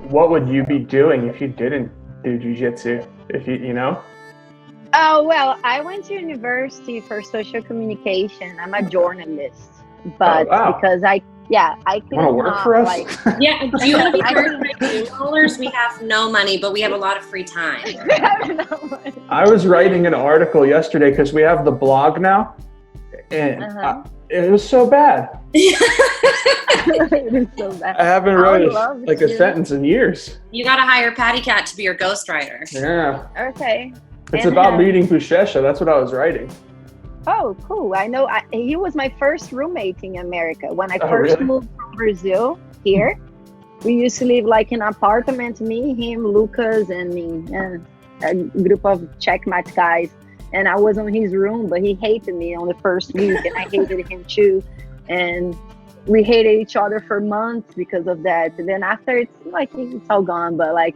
What would you be doing if you didn't do jujitsu? If you know? Oh, well, I went to university for social communication. I'm a journalist, Oh but wow. because I You want to could work for not us? like, Yeah, do you want to be I part couldn't. of Doomrollers? We have no money, but we have a lot of free time. I don't know. I was writing an article yesterday because we have the blog now, and Uh-huh. it was so bad. It is so bad. I haven't I would wrote love like a to. sentence in years. You got to hire Patty Cat to be your ghostwriter. Yeah, Okay. it's And, about meeting Bushesha. That's what I was writing. Oh, cool. I know. He was my first roommate in America. When I Oh, first really? moved from Brazil here, we used to live like in an apartment, me, him, Lucas, and me, and a group of checkmate guys. And I was on his room, but he hated me on the first week, and I hated him too. And we hated each other for months because of that. And then after, it's all gone, but like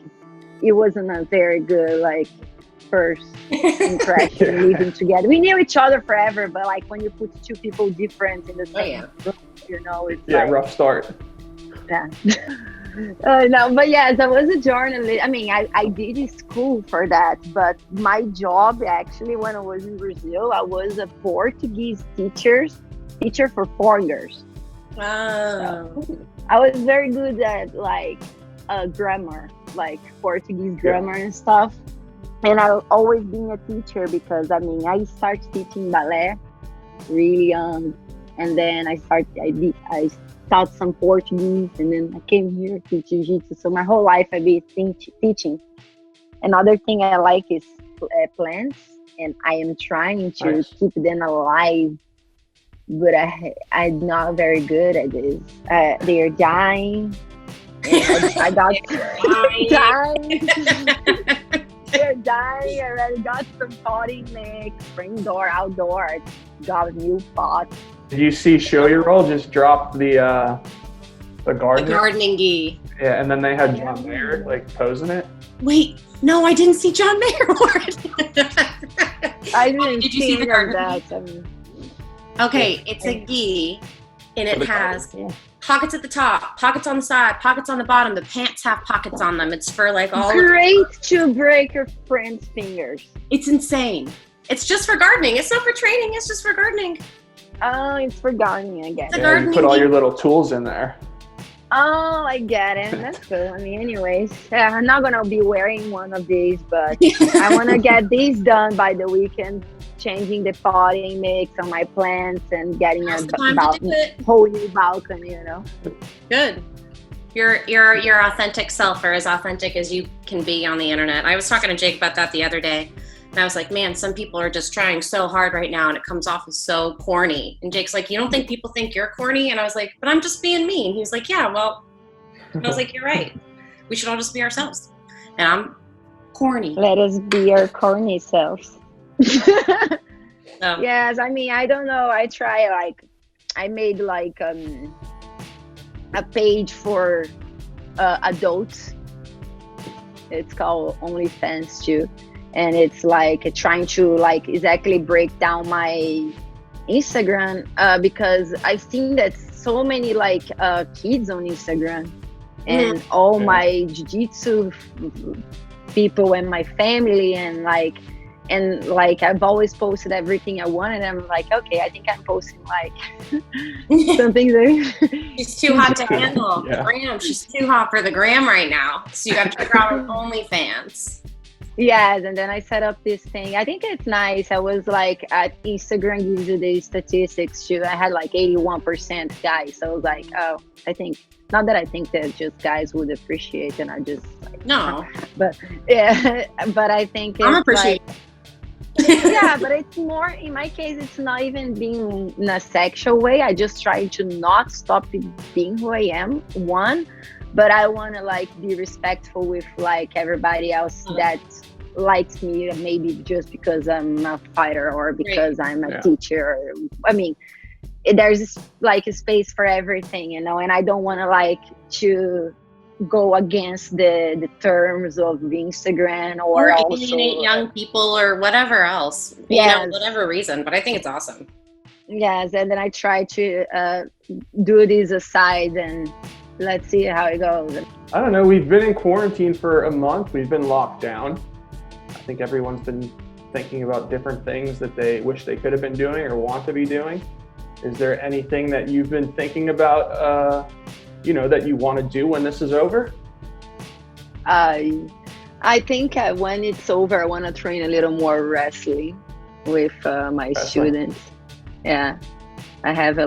it wasn't a very good like first impression living together. We knew each other forever, but like when you put two people different in the same room, it's Yeah, like, rough start. yeah. No, but yes, I was a journalist. I mean, I did school for that, but my job actually when I was in Brazil, I was a Portuguese teacher for 4 years. Wow. I was very good at like grammar, like Portuguese grammar and stuff. And I've always been a teacher because I mean I started teaching ballet really young, and then I taught some Portuguese, and then I came here to jiu-jitsu. So my whole life I've been teaching. Another thing I like is plants, and I am trying to keep them alive, but I'm not very good at this. They are dying. I got dying. They're dying. I already got some potting mix, indoor, outdoor. I got a new pot. Did you see Show Your Roll just dropped the The gardener? gardening gi. Yeah, and then they had John Mayer like posing it. Wait, no, I didn't see John Mayer wear it. I didn't Did you see the gardening that. I mean, Okay, it's a gi, and it has yeah. pockets at the top, pockets on the side, pockets on the bottom. The pants have pockets on them. It's for like all. Great to break your friend's fingers. It's insane. It's just for gardening. It's not for training. It's just for gardening. Oh, it's for gardening, I guess. The Yeah, you gardening put all gi. your little tools in there. Oh, I get it. That's cool. I mean, anyways, I'm not gonna be wearing one of these, but I want to get these done by the weekend. Changing the potting mix on my plants and getting Now's the time to do it. whole new balcony. Good. Your authentic self are as authentic as you can be on the internet. I was talking to Jake about that the other day, and I was like, man, some people are just trying so hard right now, and it comes off as so corny. And Jake's like, you don't think people think you're corny? And I was like, but I'm just being me. And he was like, yeah, well. And I was like, you're right. We should all just be ourselves. And I'm corny. Let us be our corny selves. So. Yes, I mean, I don't know. I made like a page for adults. It's called OnlyFans too, and it's like trying to like exactly break down my Instagram because I've seen that so many like kids on Instagram, and all my jiu-jitsu people and my family and like I've always posted everything I want, and I'm like, okay, I think I'm posting like something that She's too hot to handle. Yeah. Gram. She's too hot for the gram right now. So you got to figure out OnlyFans. Yes, and then I set up this thing. I think it's nice. I was like, at Instagram gives you the statistics too. I had like 81% guys. So I was like, oh, I think not that I think that just guys would appreciate, and I just like, No. but yeah, but I think it's I'm appreciating. like, yeah, but it's more in my case, it's not even being in a sexual way. I just try to not stop being who I am, one, but I want to like be respectful with like everybody else that likes me, maybe just because I'm a fighter or because I'm a teacher. I mean, there's like a space for everything, and I don't want to like to go against the terms of Instagram or also alienate young people or whatever else, Yes. whatever reason. But I think it's awesome. Yes, and then I try to do this aside and let's see how it goes. I don't know. We've been in quarantine for a month. We've been locked down. I think everyone's been thinking about different things that they wish they could have been doing or want to be doing. Is there anything that you've been thinking about, that you want to do when this is over? I think when it's over, I want to train a little more wrestling with my students. Yeah, I have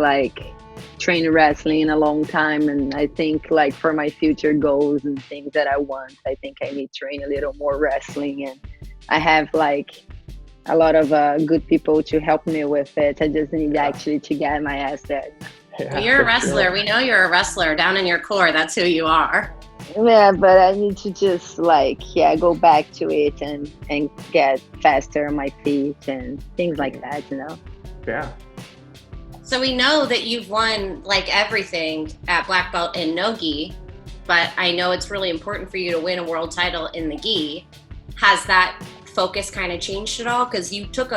trained wrestling in a long time, and I think for my future goals and things that I want, I think I need to train a little more wrestling, and I have a lot of good people to help me with it. I just need actually to get my ass there. Yeah, you're a wrestler. Sure. We know you're a wrestler down in your core. That's who you are. Yeah, but I need to just go back to it and get faster on my feet and things like that, Yeah. So we know that you've won everything at black belt in no-gi, but I know it's really important for you to win a world title in the gi. Has that focus kind of changed at all? Because you took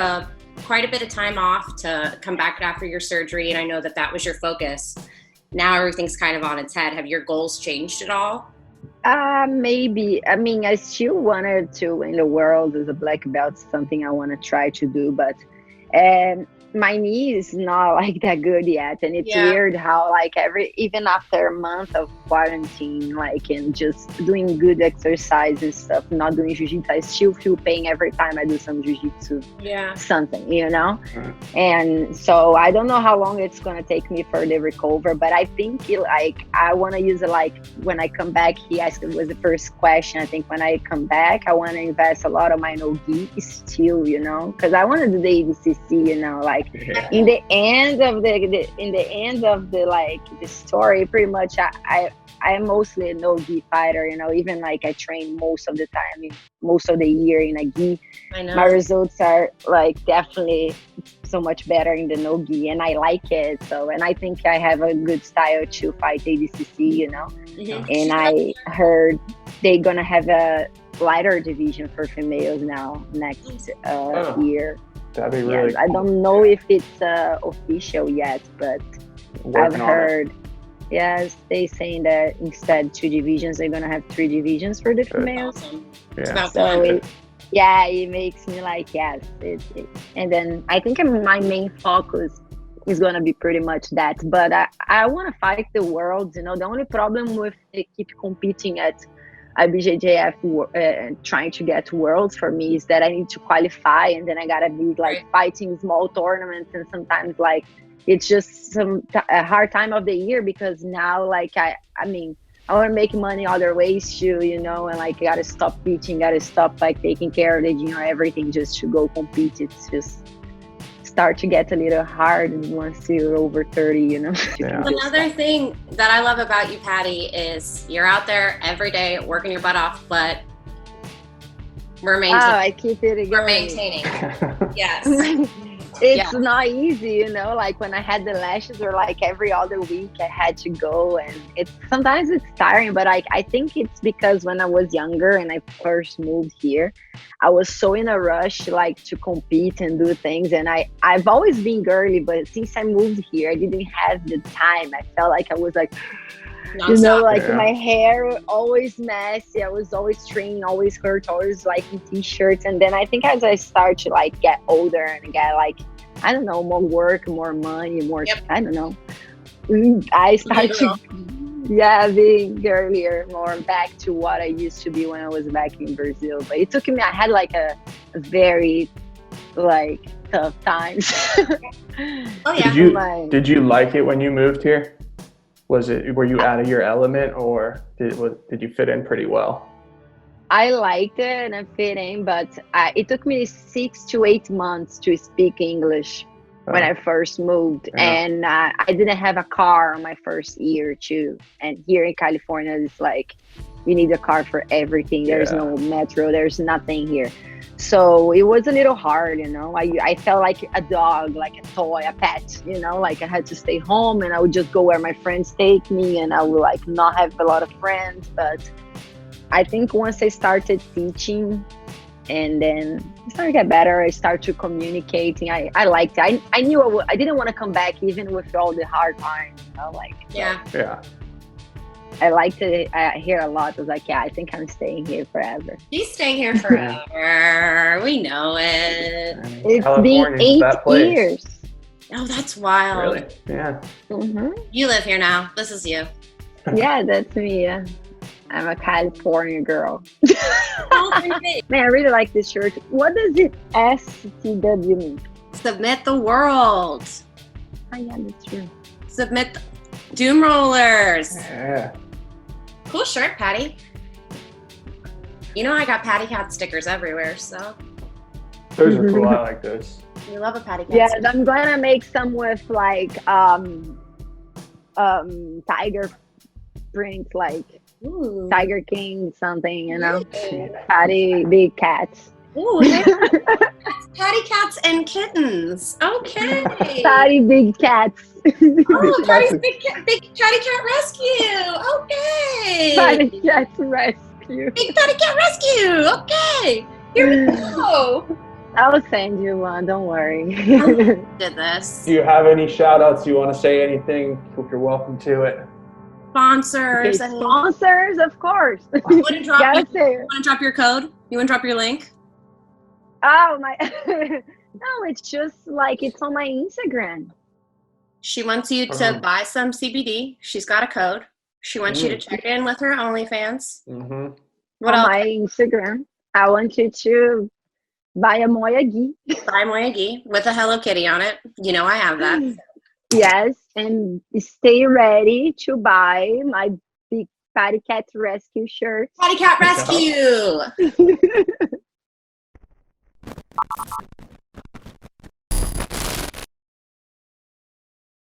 quite a bit of time off to come back after your surgery, and I know that was your focus. Now everything's kind of on its head. Have your goals changed at all? Maybe. I mean, I still wanted to win the world as a black belt, something I want to try to do, but my knee is not that good yet, and it's weird how even after a month of quarantine, and just doing good exercise and stuff, not doing jiu-jitsu, I still feel pain every time I do some jiu-jitsu, something, and so I don't know how long it's gonna take me for the recover, but I think I want to use it when I come back. He asked, it was the first question. I think when I come back, I want to invest a lot of my no-gi still, because I want to do the ADCC, in the end of the story, pretty much I'm mostly a no-gi fighter, even I train most of the time, most of the year in a gi. I know. My results are definitely so much better in the no-gi, and I like it. So, and I think I have a good style to fight ADCC, Mm-hmm. And I heard they're gonna have a lighter division for females now next year. That'd be really cool. I don't know if it's official yet, but I've heard. Yes, they saying that instead 2 divisions, they're gonna have 3 divisions for the females. Awesome. Yeah. So it makes me yes. And then I think my main focus is gonna be pretty much that. But I want to fight the world. The only problem with keep competing at IBJJF trying to get worlds for me is that I need to qualify, and then I gotta be fighting small tournaments, and sometimes it's just a hard time of the year, because now I want to make money other ways too, and I gotta stop teaching, gotta stop taking care of the gym or everything just to go compete. It's just start to get a little hard once you're over 30, Yeah. Another thing that I love about you, Pati, is you're out there every day working your butt off, but we're maintaining. I keep it going. We're maintaining. Yes. It's not easy, when I had the lashes, or every other week I had to go, and sometimes it's tiring, but I think it's because when I was younger and I first moved here, I was so in a rush to compete and do things, and I've always been girly, but since I moved here, I didn't have the time. I felt I was my hair always messy. I was always training, always hurt, always in t-shirts. And then I think as I start to get older and get I don't know, more work, more money, more, I don't know. I start to, being girlier, more back to what I used to be when I was back in Brazil. But it took me, I had a very tough times. Oh yeah. Did you like it when you moved here? Were you out of your element, or did you fit in pretty well? I liked it and I fit in, but it took me 6 to 8 months to speak English when I first moved. Yeah. And I didn't have a car on my first year too. And here in California, it's you need a car for everything. There's no metro, there's nothing here. So it was a little hard, I felt like a dog, like a toy, a pet, I had to stay home, and I would just go where my friends take me, and I would not have a lot of friends. But I think once I started teaching, and then it started to get better. I started to communicating. I liked it. I knew I didn't want to come back even with all the hard times, you know, like Yeah. Yeah. I liked it. I hear a lot. I was like, yeah, I think I'm staying here forever. She's staying here forever. We know it. I mean, It's been California's that 8 place. years. Oh, that's wild. Really? Yeah. hmm You live here now. This is you. Yeah, that's me. Yeah. I'm a California girl. Oh, Man, I really like this shirt. What does it STW mean? Submit the world. Oh, yeah, that's true. Submit the Doomrollers. Yeah. Cool shirt, Patty. You know I got Patty Cat stickers everywhere, so Those are cool. I like those. we love a Patty Cat. Yeah, sticker. I'm gonna make some with like tiger print, like Ooh. Tiger King something, you know. Ooh. Patty big cats. Ooh, that's Patty Cats and Kittens. Okay. Patty big cats. Oh, Patty's big Patty Cat Rescue. Okay. Patty cat rescue. Big Patty Cat Rescue. Okay. Here we go. I'll send you one, don't worry. Did this. Do you have any shout outs? You want to say anything? You're welcome to it. Sponsors. Okay, sponsors, of course. You want to drop, Gotta say it. drop your code? You want to drop your link? Oh my no, it's just like it's on my Instagram. She wants you to buy some CBD. She's got a code. She wants you to check in with her OnlyFans. Mm-hmm. What On else? my Instagram. I want you to buy a Moyagi. Buy Moyagi with a Hello Kitty on it. You know I have that. Yes, and stay ready to buy my big Patty Cat Rescue shirt. Patty Cat Rescue.